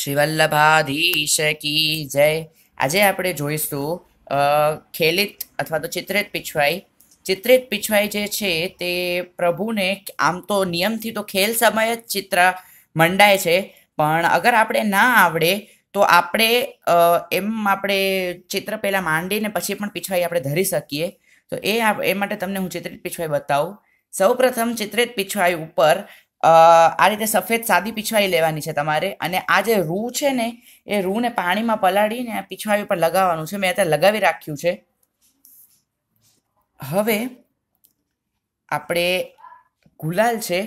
શ્રી વલ્લભાધીશ કી જય. આજે આપણે જોઈશું ખેલિત અથવા તો ચિત્રિત પીછવાઈ. ચિત્રિત પીછવાઈ જે છે તે પ્રભુને આમ તો નિયમથી તો ખેલ સમય જ ચિત્ર મંડાય છે, પણ અગર આપણે ના આવડે તો આપણે આપણે ચિત્ર પહેલાં માંડીને પછી પણ પીછવાઈ આપણે ધરી શકીએ. તો એ માટે તમને હું ચિત્રિત પીછવાઈ બતાવું. સૌપ્રથમ ચિત્રિત પીછવાઈ ઉપર આ રીતે સફેદ સાદી પીછવાઈ લેવાની છે તમારે, અને આ જે રૂ છે ને એ રૂને પાણીમાં પલાળીને આ પીછવાઈ ઉપર લગાવવાનું છે. મેં અત્યારે લગાવી રાખ્યું છે. હવે આપણે ગુલાલ છે,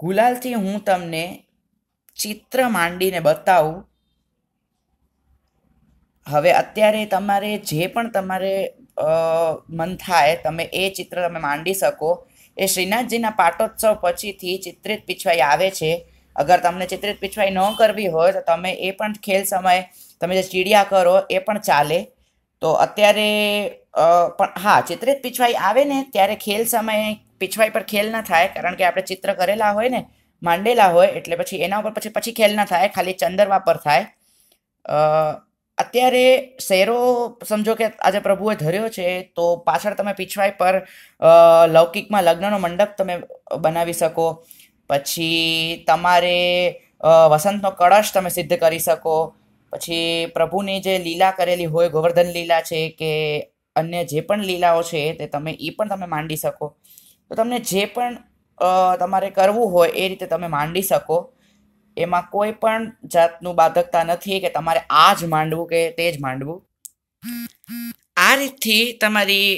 ગુલાલથી હું તમને ચિત્ર માંડીને બતાવું. હવે અત્યારે તમારે જે પણ તમારે મન થાય તમે એ ચિત્ર તમે માંડી શકો. એ શ્રીનાથજીના પાટોત્સવ પછીથી ચિત્રિત પીછવાઈ આવે છે. અગર તમને ચિત્રિત પીછવાઈ ન કરવી હોય તો તમે એ પણ ખેલ સમય તમે જે ચીડિયા કરો એ પણ ચાલે. તો અત્યારે પણ હા, ચિત્રિત પીછવાઈ આવે ને ત્યારે ખેલ સમયે પીછવાઈ પર ખેલ ના થાય, કારણ કે આપણે ચિત્ર કરેલા હોય ને, માંડેલા હોય, એટલે પછી એના ઉપર પછી ખેલ ના થાય, ખાલી ચંદરવા પર થાય. અત્યારે શેરો સમજો કે આજે પ્રભુએ ધર્યો છે, તો પાછળ તમે પીછવાઈ પર લૌકિકમાં લગ્નનો મંડપ તમે બનાવી શકો. પછી તમારે વસંતનો કળશ તમે સિદ્ધ કરી શકો. પછી પ્રભુની જે લીલા કરેલી હોય, ગોવર્ધન લીલા છે કે અન્ય જે પણ લીલાઓ છે તે તમે એ પણ તમે માંડી શકો. તો તમને જે પણ તમારે કરવું હોય એ રીતે તમે માંડી શકો. એમાં કોઈ પણ જાતનું બાધકતા નથી કે તમારે આ જ માંડવું કે તે જ માંડવું. આ રીતથી તમારી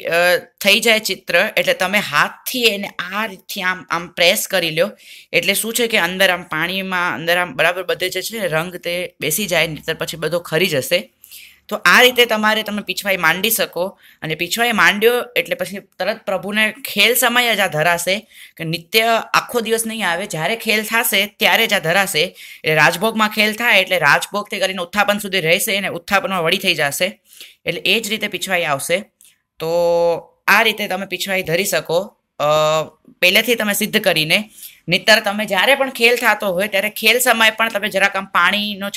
થઈ જાય ચિત્ર, એટલે તમે હાથથી એને આ રીતથી આમ આમ પ્રેસ કરી લો. એટલે શું છે કે અંદર આમ પાણીમાં અંદર આમ બરાબર બધે જે છે રંગ તે બેસી જાય, નહીંતર પછી બધો ખરી જશે. તો આ રીતે તમે પીછવાઈ માંડી શકો. અને પીછવાઈ માંડ્યો એટલે પછી તરત પ્રભુને ખેલ સમય જ આ ધરાશે, કે નિત્ય આખો દિવસ નહીં આવે, જ્યારે ખેલ થશે ત્યારે જ આ ધરાશે. એટલે રાજભોગમાં ખેલ થાય એટલે રાજભોગથી કરીને ઉત્થાપન સુધી રહેશે, અને ઉત્થાપનમાં વળી થઈ જશે. એટલે એ જ રીતે પીછવાઈ આવશે. તો આ રીતે તમે પીછવાઈ ધરી શકો પહેલેથી તમે સિદ્ધ કરીને. નહીંતર તમે જ્યારે પણ ખેલ થતો હોય ત્યારે ખેલ સમય પણ તમે જરાક આમ પાણીનો